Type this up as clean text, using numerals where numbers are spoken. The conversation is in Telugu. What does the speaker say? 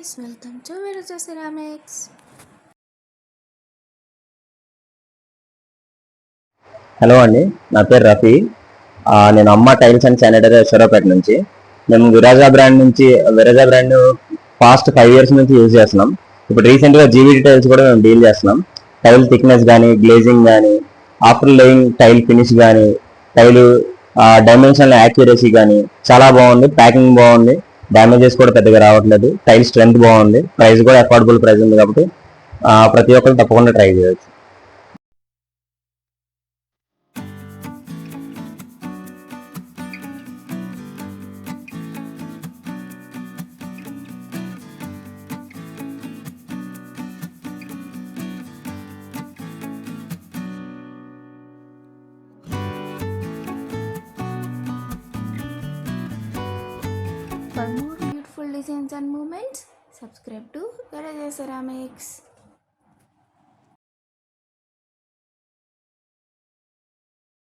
guys, welcome to Veroja Ceramics. Hello అండి, నా పేరు రఫీ. నేను అమ్మ టైల్స్ అండ్ శానిటరీ షెరాపేట నుంచి. మేము విరాజా బ్రాండ్ పాస్ట్ 5 years నుంచి యూజ్ చేస్తున్నాం. ఇప్పుడు రీసెంట్గా జీవీటీ టైల్స్ కూడా మేము డీల్ చేస్తున్నాం. టైల్ థిక్నెస్ కానీ, గ్లేజింగ్ కానీ, ఆఫ్టర్ లేయింగ్ టైల్ ఫినిష్ కానీ, టైలు డైమెన్షన్ యాక్యురసీ కానీ చాలా బాగుంది. ప్యాకింగ్ బాగుంది, డ్యామేజెస్ కూడా పెద్దగా రావట్లేదు. టైల్ స్ట్రెంత్ బాగుంది, ప్రైస్ కూడా అఫోర్డబుల్ ప్రైస్ ఉంది కాబట్టి ప్రతి ఒక్కరు తప్పకుండా ట్రై చేయొచ్చు. For more beautiful designs and movements, subscribe to Veroja Ceramics.